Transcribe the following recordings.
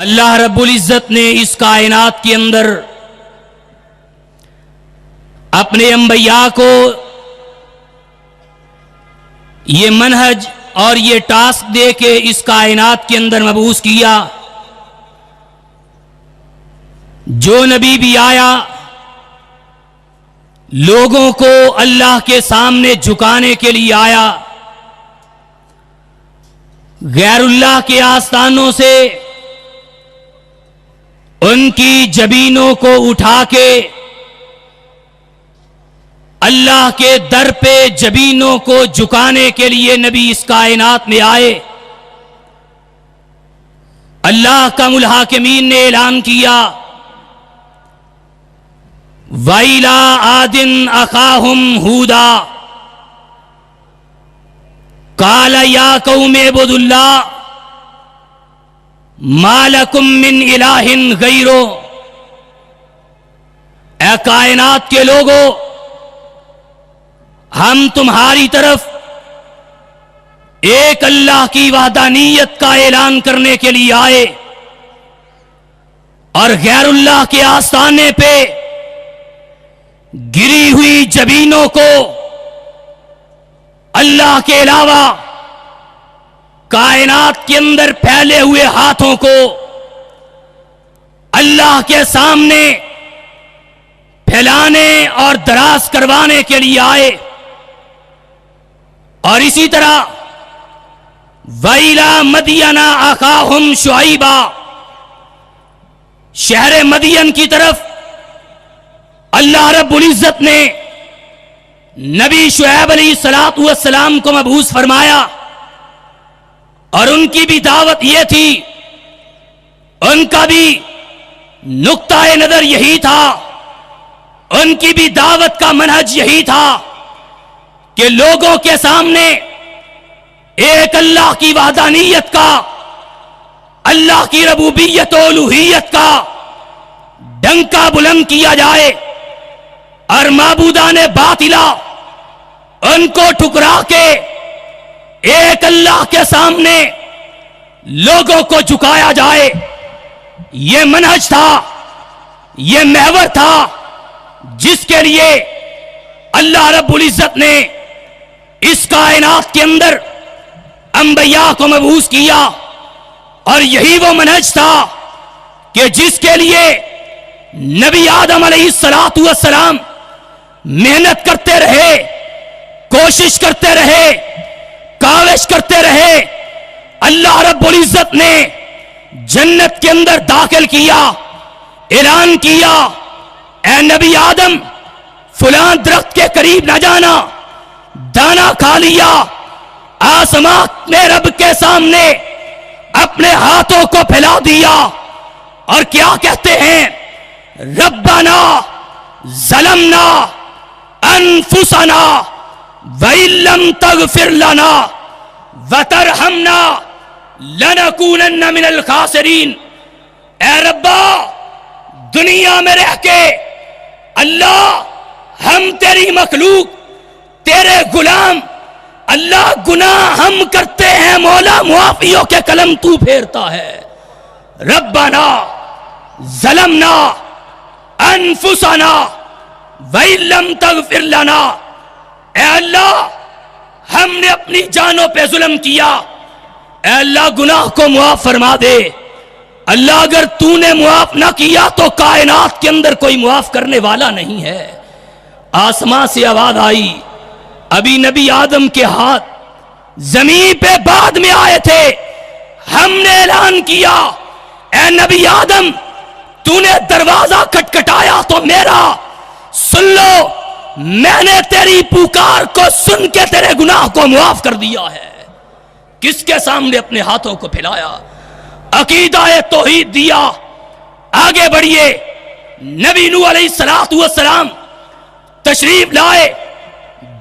اللہ رب العزت نے اس کائنات کے اندر اپنے انبیاء کو یہ منہج اور یہ ٹاسک دے کے اس کائنات کے اندر مبعوث کیا. جو نبی بھی آیا لوگوں کو اللہ کے سامنے جھکانے کے لیے آیا. غیر اللہ کے آستانوں سے ان کی جبینوں کو اٹھا کے اللہ کے در پہ جبینوں کو جھکانے کے لیے نبی اس کائنات میں آئے. اللہ کا الحاکمین نے اعلان کیا وَإِلَىٰ عَادٍ أَخَاهُمْ هُودًا قَالَ يَا قَوْمِ اعْبُدُوا اللَّهَ مَا لَكُم مِّنْ إِلَٰهٍ غَيْرُهُ. اے کائنات کے لوگوں، ہم تمہاری طرف ایک اللہ کی وحدانیت کا اعلان کرنے کے لیے آئے اور غیر اللہ کے آستانے پہ گری ہوئی جبینوں کو، اللہ کے علاوہ کائنات کے اندر پھیلے ہوئے ہاتھوں کو اللہ کے سامنے پھیلانے اور دراز کروانے کے لیے آئے. اور اسی طرح وَإِلَىٰ مَدْيَنَ أَخَاهُمْ شُعَيْبًا، شہر مدین کی طرف اللہ رب العزت نے نبی شعیب علیہ السلام کو مبعوث فرمایا. اور ان کی بھی دعوت یہ تھی، ان کا بھی نقطہ نظر یہی تھا، ان کی بھی دعوت کا منہج یہی تھا کہ لوگوں کے سامنے ایک اللہ کی وحدانیت کا، اللہ کی ربوبیت و الوہیت کا ڈنکا بلند کیا جائے اور معبودان باطلہ ان کو ٹھکرا کے ایک اللہ کے سامنے لوگوں کو جھکایا جائے. یہ منہج تھا، یہ محور تھا جس کے لیے اللہ رب العزت نے اس کائنات کے اندر انبیاء کو مبعوث کیا. اور یہی وہ منہج تھا کہ جس کے لیے نبی آدم علیہ السلام محنت کرتے رہے، کوشش کرتے رہے، کاوش کرتے رہے. اللہ رب العزت نے جنت کے اندر داخل کیا، اعلان کیا اے نبی آدم فلاں درخت کے قریب نہ جانا. دانا کھا لیا، آسمان نے رب کے سامنے اپنے ہاتھوں کو پھیلا دیا اور کیا کہتے ہیں؟ ربنا ظلمنا انفسنا وَإِن لَّمْ تَغْفِرْ لَنَا وَتَرْحَمْنَا لَنَكُونَنَّ مِنَ الْخَاسِرِينَ. اے ربا، دنیا میں رہ کے اللہ ہم تیری مخلوق، تیرے غلام، اللہ گناہ ہم کرتے ہیں، مولا معافیوں کے قلم تو پھیرتا ہے. ربنا ظلمنا انفسنا وَإِن لَّمْ تَغْفِرْ لَنَا. اے اللہ ہم نے اپنی جانوں پہ ظلم کیا، اے اللہ گناہ کو معاف فرما دے. اللہ اگر تو نے معاف نہ کیا تو کائنات کے اندر کوئی معاف کرنے والا نہیں ہے. آسمان سے آواز آئی، ابھی نبی آدم کے ہاتھ زمین پہ بعد میں آئے تھے. ہم نے اعلان کیا اے نبی آدم تو نے دروازہ کھٹکھٹایا تو میرا سن لو، میں نے تیری پکار کو سن کے تیرے گناہ کو معاف کر دیا ہے. کس کے سامنے؟ اپنے ہاتھوں کو پھیلایا، عقیدہ توحید دیا. آگے بڑھیے، نبی نوح علیہ السلام تشریف لائے،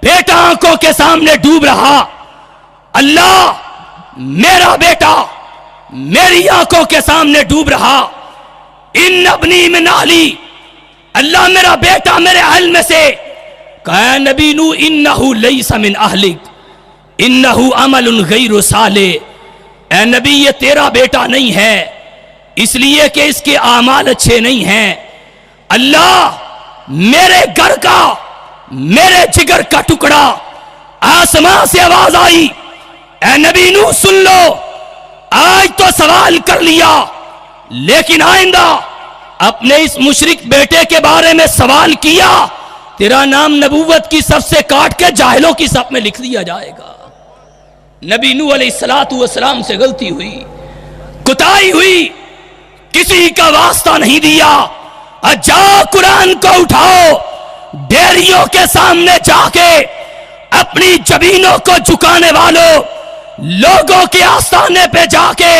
بیٹا آنکھوں کے سامنے ڈوب رہا. اللہ میرا بیٹا میری آنکھوں کے سامنے ڈوب رہا. ان ابنی من اہلی، اللہ میرا بیٹا میرے اہل میں سے. کہا نبی نوح انہو لیس من اہلک انہو عمل غیر صالح. اے نبی یہ تیرا بیٹا نہیں ہے، اس لیے کہ اس کے اعمال اچھے نہیں ہیں۔ اللہ میرے گھر کا، میرے جگر کا ٹکڑا، آسمان سے آواز آئی، اے نبی نوح سن لو، آج تو سوال کر لیا، لیکن آئندہ اپنے اس مشرک بیٹے کے بارے میں سوال کیا، تیرا نام نبوت کی صف سے کاٹ کے جاہلوں کی صف میں لکھ دیا جائے گا۔ نبی نوح علیہ السلام سے غلطی ہوئی، کوتاہی ہوئی، کسی کا واسطہ نہیں دیا۔ جاؤ قرآن کو اٹھاؤ، ڈیریوں کے سامنے جا کے اپنی جبینوں کو جھکانے والوں، لوگوں کے آستانے پہ جا کے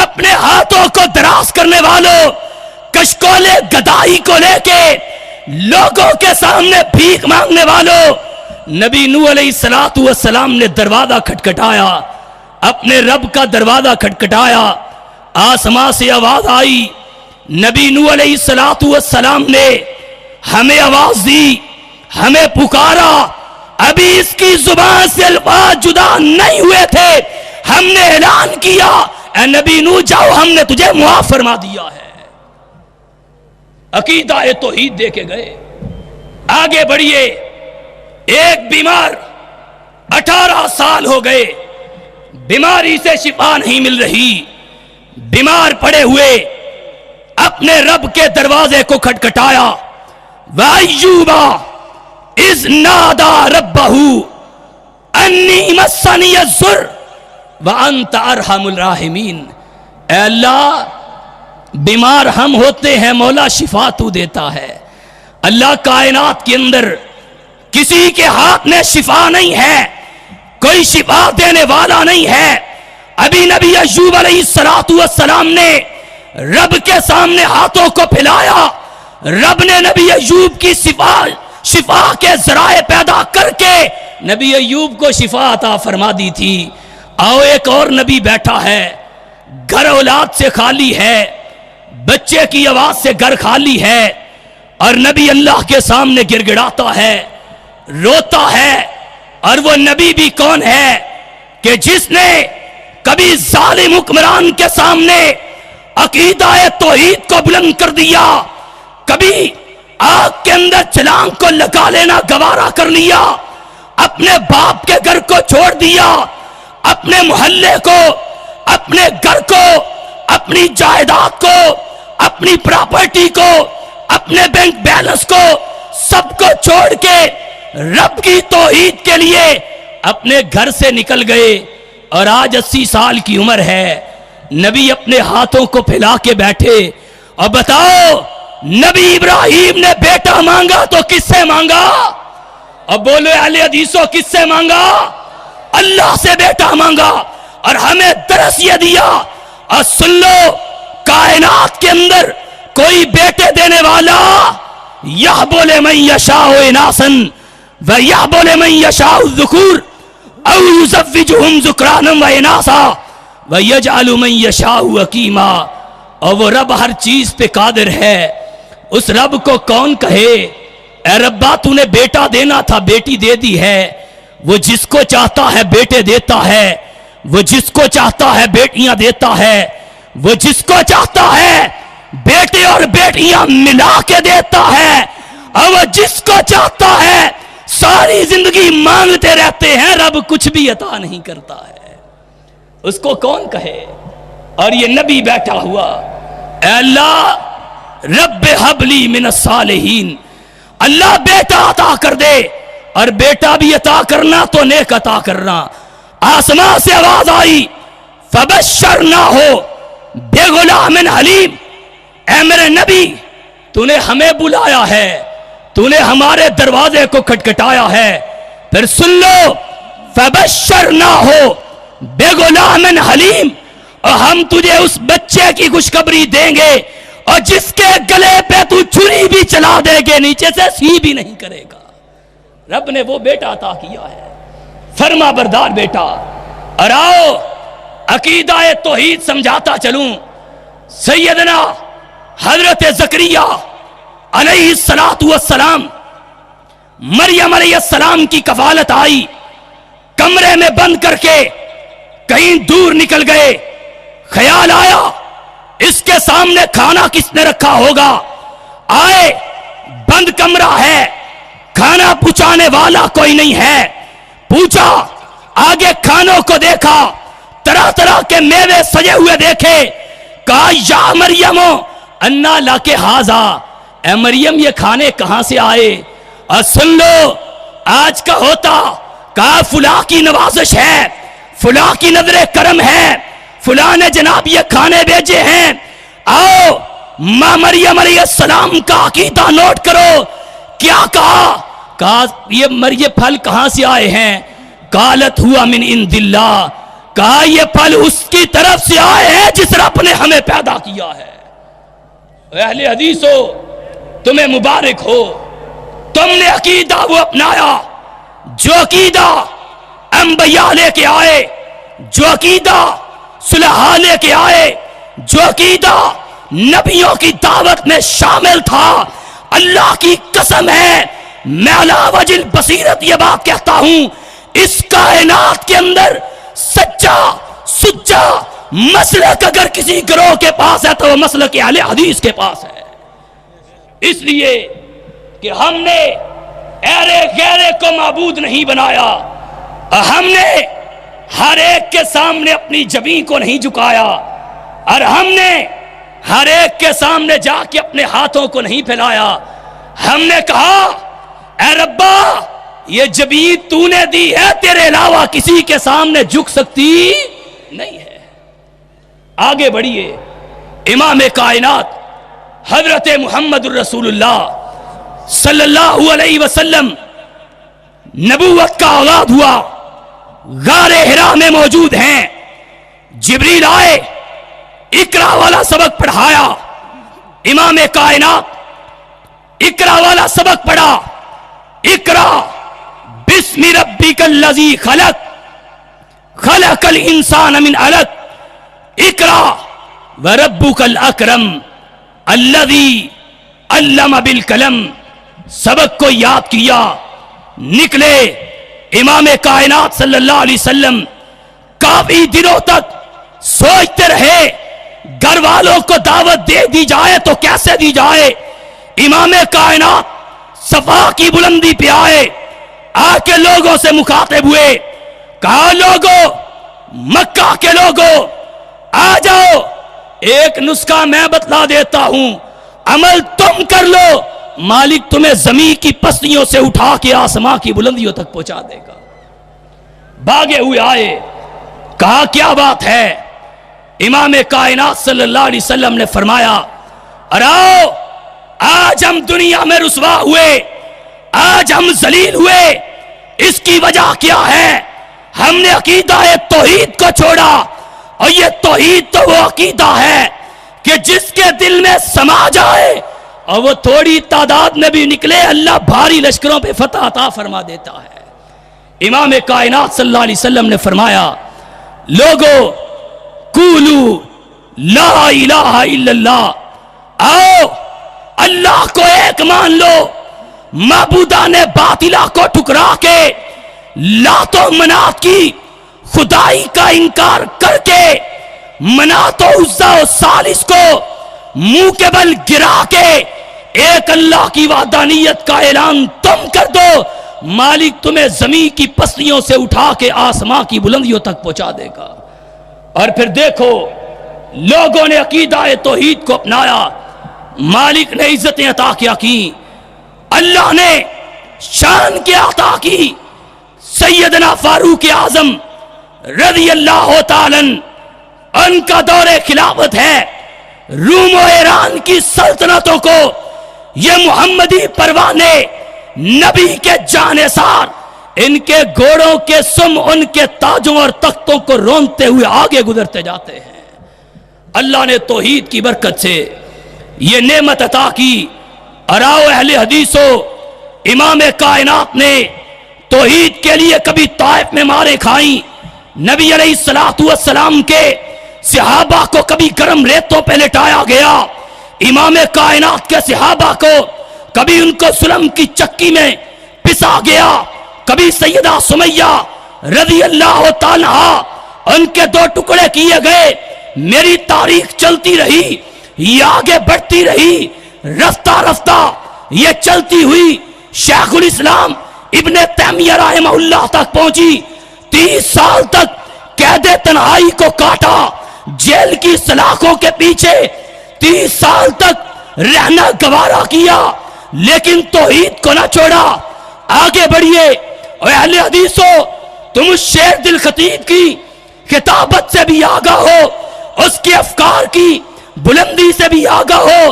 اپنے ہاتھوں کو دراز کرنے والوں، کشکولے گدائی کو لے کے لوگوں کے سامنے بھیک مانگنے والوں، نبی نوح علیہ السلام نے دروازہ کھٹکھٹایا، اپنے رب کا دروازہ کھٹکھٹایا، آسمان سے آواز آئی، نبی نوح علیہ السلام نے ہمیں آواز دی، ہمیں پکارا، ابھی اس کی زبان سے الفاظ جدا نہیں ہوئے تھے، ہم نے اعلان کیا، اے نبی نوح جاؤ، ہم نے تجھے معاف فرما دیا ہے۔ عقیدہ توحید دے کے گئے۔ آگے بڑھیے، ایک بیمار 18 سال ہو گئے، بیماری سے شفا نہیں مل رہی، بیمار پڑے ہوئے اپنے رب کے دروازے کو کھٹکھٹایا۔ وَأَيُّوبَ إِذْ نَادَى رَبَّهُ أَنِّي مَسَّنِيَ الضُّرُّ وَأَنْتَ أَرْحَمُ الرَّاحِمِينَ، اے اللہ بیمار ہم ہوتے ہیں، مولا شفا تو دیتا ہے۔ اللہ کائنات کے اندر کسی کے ہاتھ میں شفا نہیں ہے، کوئی شفا دینے والا نہیں ہے۔ ابھی نبی ایوب علیہ السلام نے رب کے سامنے ہاتھوں کو پھیلایا، رب نے نبی ایوب کی شفا کے ذرائع پیدا کر کے نبی ایوب کو شفا عطا فرما دی تھی۔ آؤ ایک اور نبی بیٹھا ہے، گھر اولاد سے خالی ہے، بچے کی آواز سے گھر خالی ہے، اور نبی اللہ کے سامنے گر گڑاتا ہے، روتا ہے۔ اور وہ نبی بھی کون ہے کہ جس نے کبھی ظالم حکمران کے سامنے عقیدہ توحید کو بلند کر دیا، کبھی آگ کے اندر چھلانگ کو لگا لینا گوارا کر لیا، اپنے باپ کے گھر کو چھوڑ دیا، اپنے محلے کو، اپنے گھر کو، اپنی جائیداد کو، اپنی پراپرٹی کو، اپنے بینک بیلنس کو، سب کو چھوڑ کے رب کی توحید کے لیے اپنے گھر سے نکل گئے، اور آج 80 سال کی عمر ہے۔ نبی اپنے ہاتھوں کو پھیلا کے بیٹھے، اور بتاؤ نبی ابراہیم نے بیٹا مانگا تو کس سے مانگا؟ اور بولو اہل حدیثوں، کس سے مانگا؟ اللہ سے بیٹا مانگا، اور ہمیں درس یہ دیا۔ اور سن لو، کائنات کے اندر کوئی بیٹے دینے والا، یہ بولے من یشاء اناسا وَيَا بولے من یشاء الذکور او یزوجہم ذکرانا واناسا وَيَجْعَلُ مَن یشاء عقیما۔ اور وہ رب ہر چیز پہ قادر ہے۔ اس رب کو کون کہے اے ربا تو نے بیٹا دینا تھا، بیٹی دے دی ہے۔ وہ جس کو چاہتا ہے بیٹے دیتا ہے، وہ جس کو چاہتا ہے بیٹیاں دیتا ہے، وہ جس کو چاہتا ہے بیٹے اور بیٹیاں ملا کے دیتا ہے، اور وہ جس کو چاہتا ہے ساری زندگی مانگتے رہتے ہیں، رب کچھ بھی عطا نہیں کرتا ہے۔ اس کو کون کہے؟ اور یہ نبی بیٹھا ہوا، اے اللہ رب ہب لی من الصالحین، اللہ بیٹا عطا کر دے، اور بیٹا بھی عطا کرنا تو نیک عطا کرنا۔ آسمان سے آواز آئی، فبشرناہ بغلام حلیم، اے میرے نبی تو نے ہمیں بلایا ہے، تو نے ہمارے دروازے کو کھٹکھٹایا ہے، پھر سن لو، فبشرناہ بغلام حلیم، اور ہم تجھے اس بچے کی خوشخبری دیں گے، اور جس کے گلے پہ تو چھری بھی چلا دے گے نیچے سے سی بھی نہیں کرے گا۔ رب نے وہ بیٹا عطا کیا ہے، فرما بردار بیٹا۔ اور آؤ عقیدہ توحید سمجھاتا چلوں۔ سیدنا حضرت زکریا علیہ السلام، مریم علیہ السلام کی کفالت آئی، کمرے میں بند کر کے کہیں دور نکل گئے، خیال آیا اس کے سامنے کھانا کس نے رکھا ہوگا؟ آئے، بند کمرہ ہے، کھانا پہنچانے والا کوئی نہیں ہے. پوچھا، آگے کھانوں کو دیکھا، طرح طرح کے میوے سجے ہوئے دیکھے. کہا یا مریم انا لاکے ہاذا، اے مریم یہ کھانے کہاں سے آئے؟ اور سن لو آج کا ہوتا. کہا فلاں کی نوازش ہے، فلاں کی نظر کرم ہے، فلاں نے جناب یہ کھانے بھیجے ہیں. آؤ ماں مریم علیہ السلام کا عقیدہ نوٹ کرو. کیا کہا یہ پھل کہاں سے آئے ہیں؟ قالت ہوا من عند اللہ، کہا یہ پھل اس کی طرف سے آئے ہیں جس رب نے ہمیں پیدا کیا ہے. اہل حدیث ہو، تمہیں مبارک ہو، تم نے عقیدہ وہ اپنایا جو عقیدہ انبیاء لے کے آئے، جو عقیدہ صلحاء لے کے آئے، جو عقیدہ نبیوں کی دعوت میں شامل تھا. اللہ کی قسم ہے میں علی وجہ البصیرت یہ بات کہتا ہوں، اس کائنات کے اندر سچا سچا مسلک اگر کسی گروہ کے پاس ہے تو وہ مسلک اہل حدیث کے پاس ہے. اس لیے کہ ہم نے غیرے کو معبود نہیں بنایا، ہم نے ہر ایک کے سامنے اپنی جبین کو نہیں جھکایا، اور ہم نے ہر ایک کے سامنے جا کے اپنے ہاتھوں کو نہیں پھیلایا. ہم نے کہا اے ربا یہ جبین تو نے دی ہے، تیرے علاوہ کسی کے سامنے جھک سکتی نہیں ہے. آگے بڑھیے. امام کائنات حضرت محمد الرسول اللہ صلی اللہ علیہ وسلم نبوت کا آغاز ہوا، غار حرا میں موجود ہیں. جبریل آئے، اقرا والا سبق پڑھایا. امام کائنات اقرا والا سبق پڑھا. اقرا بسم ربک الذی خلق، خلق الانسان من علق، اقرا وربک الاکرم الذی علم بالقلم. سبق کو یاد کیا، نکلے. امام کائنات صلی اللہ علیہ وسلم کافی دنوں تک سوچتے رہے گھر والوں کو دعوت دے دی جائے تو کیسے دی جائے. امام کائنات صفا کی بلندی پہ آئے، آ کے لوگوں سے مخاطب ہوئے. کہا لوگوں، مکہ کے لوگوں آ جاؤ، ایک نسخہ میں بتلا دیتا ہوں، عمل تم کر لو، مالک تمہیں زمین کی پستیوں سے اٹھا کے آسمان کی بلندیوں تک پہنچا دے گا. بھاگے ہوئے آئے. کہا کیا بات ہے؟ امام کائنات صلی اللہ علیہ وسلم نے فرمایا اراؤ آج ہم دنیا میں رسوا ہوئے، آج ہم ذلیل ہوئے. اس کی وجہ کیا ہے؟ ہم نے عقیدہ توحید کو چھوڑا، اور یہ توحید تو وہ عقیدہ ہے کہ جس کے دل میں سما جائے اور وہ تھوڑی تعداد میں بھی نکلے اللہ بھاری لشکروں پہ فتح عطا فرما دیتا ہے. امام کائنات صلی اللہ علیہ وسلم نے فرمایا لوگو قولو لا الہ الا اللہ، آؤ اللہ کو ایک مان لو، معبودان باطلہ کو ٹکرا کے لات و منات کی خدائی کا انکار کر کے منات و عزا و ثالث کو منہ کے بل گرا کے ایک اللہ کی وحدانیت کا اعلان تم کر دو، مالک تمہیں زمین کی پستیوں سے اٹھا کے آسمان کی بلندیوں تک پہنچا دے گا. اور پھر دیکھو لوگوں نے عقیدہ توحید کو اپنایا، مالک نے عزتیں عطا کیا کی، اللہ نے شان کے عطا کی. سیدنا فاروق اعظم رضی اللہ تعالی ان کا دور خلافت ہے. روم و ایران کی سلطنتوں کو یہ محمدی پروانے نبی کے جانثار ان کے گھوڑوں کے سم ان کے تاجوں اور تختوں کو رونتے ہوئے آگے گزرتے جاتے ہیں. اللہ نے توحید کی برکت سے یہ نعمت عطا کی. اراؤ اہل حدیثو، امام کائنات نے توحید کے لیے کبھی طائف میں مارے کھائیں، نبی علیہ السلام کے صحابہ کو کبھی گرم ریتوں پہ لٹایا گیا، امام کائنات کے صحابہ کو کبھی ان کو سلم کی چکی میں پسا گیا، کبھی سیدہ سمیہ رضی اللہ تعالیٰ ان کے دو ٹکڑے کیے گئے، میری تاریخ چلتی رہی، یہ آگے بڑھتی رہی، رفتہ رفتہ یہ چلتی ہوئی شیخ الاسلام ابن تیمیہ رحمہ اللہ تک پہنچی۔ 30 سال تک قید تنہائی کو کاٹا، جیل کی سلاخوں کے پیچھے 30 سال تک رہنا گوارا کیا، لیکن توحید کو نہ چھوڑا۔ آگے بڑھیے اور اہل حدیثو، تم اس شیر دل خطیب کی خطابت سے بھی آگاہ ہو، اس کے افکار کی بلندی سے بھی آگاہ ہو،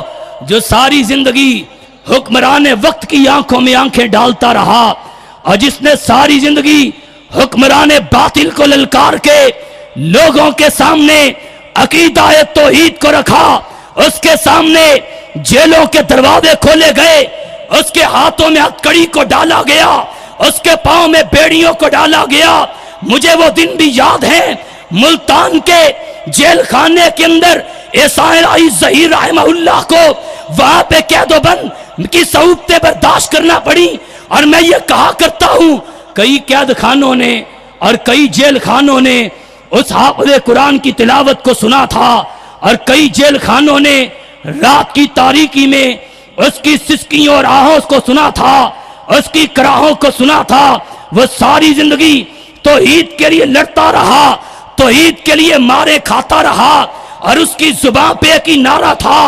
جو ساری زندگی حکمران وقت کی آنکھوں میں آنکھیں ڈالتا رہا، اور جس نے ساری زندگی حکمران باطل کو للکار کے لوگوں کے سامنے عقیدہ توحید کو رکھا، اس کے سامنے جیلوں کے دروازے کھولے گئے، اس کے ہاتھوں میں ہتھکڑی کو ڈالا گیا، اس کے پاؤں میں بیڑیوں کو ڈالا گیا۔ مجھے وہ دن بھی یاد ہیں، ملتان کے جیل خانے کے اندر عیسائی ظہیر رحمہ اللہ کو وہاں پہ قید و بند کی صعوبتیں برداشت کرنا پڑی۔ اور میں یہ کہا کرتا ہوں، کئی قید خانوں نے اور کئی جیل خانوں نے اس حافظ قرآن کی تلاوت کو سنا تھا، اور کئی جیل خانوں نے رات کی تاریکی میں اس کی سسکیوں اور آہوں کو سنا تھا، اس کی کراہوں کو سنا تھا۔ وہ ساری زندگی توحید کے لیے لڑتا رہا، توحید کے لیے مارے کھاتا رہا، اور اس کی زبان پہ ایک ہی نعرہ تھا،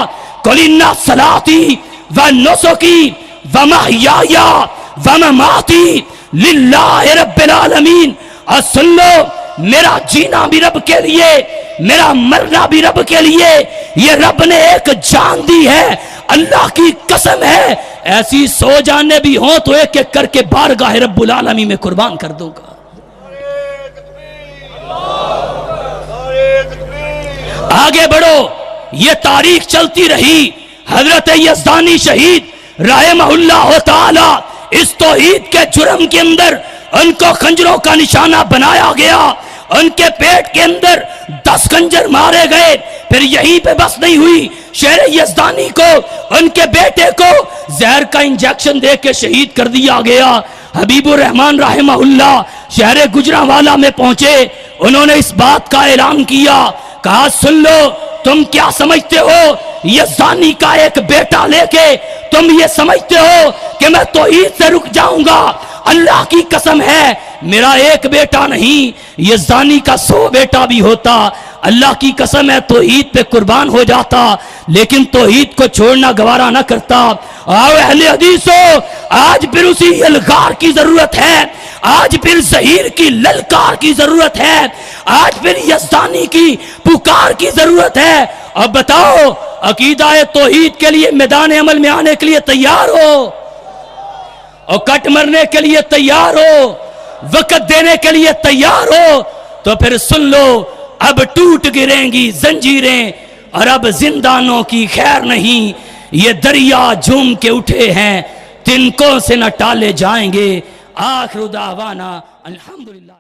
قُلْ إِنَّ صَلَاتِي وَنُسُكِي وَمَحْيَايَ وَمَمَاتِي لِلَّهِ رَبِّ الْعَالَمِينَ۔ اور سن لو، میرا جینا بھی رب کے لیے، میرا مرنا بھی رب کے لیے، یہ رب نے ایک جان دی ہے، اللہ کی قسم ہے، ایسی 100 جانیں بھی ہوں تو ایک ایک کر کے بارگاہ رب العالمین میں قربان کر دوں گا۔ آگے بڑھو، یہ تاریخ چلتی رہی۔ حضرت یزدانی شہید رحمہ اللہ تعالی اس توحید کے جرم کے اندر ان کو خنجروں کا نشانہ بنایا گیا، ان کے پیٹ کے اندر 10 خنجر مارے گئے۔ پھر یہیں پہ بس نہیں ہوئی، شہر یزدانی کو، ان کے بیٹے کو زہر کا انجیکشن دے کے شہید کر دیا گیا۔ حبیب الرحمن رحمہ اللہ شہر گجرانوالہ میں پہنچے، انہوں نے اس بات کا اعلان کیا، کہا سن لو، تم کیا سمجھتے ہو یزدانی کا ایک بیٹا لے کے تم یہ سمجھتے ہو کہ میں توحید سے رک جاؤں گا؟ اللہ کی قسم ہے، میرا ایک بیٹا نہیں، یزدانی کا 100 بیٹا بھی ہوتا، اللہ کی قسم ہے توحید پہ قربان ہو جاتا، لیکن توحید کو چھوڑنا گوارا نہ کرتا۔ آؤ اہل حدیثو، آج پھر اسی الغار کی ضرورت ہے، آج پھر ظہیر کی للکار کی ضرورت ہے، آج پھر یزدانی کی پکار کی ضرورت ہے۔ اب بتاؤ، عقیدہ توحید کے لیے میدان عمل میں آنے کے لیے تیار ہو، اور کٹ مرنے کے لیے تیار ہو، وقت دینے کے لیے تیار ہو، تو پھر سن لو، اب ٹوٹ گریں گی زنجیریں اور اب زندانوں کی خیر نہیں، یہ دریا جھوم کے اٹھے ہیں، تنکوں سے نہ ٹالے جائیں گے۔ آخر دعوانا الحمدللہ۔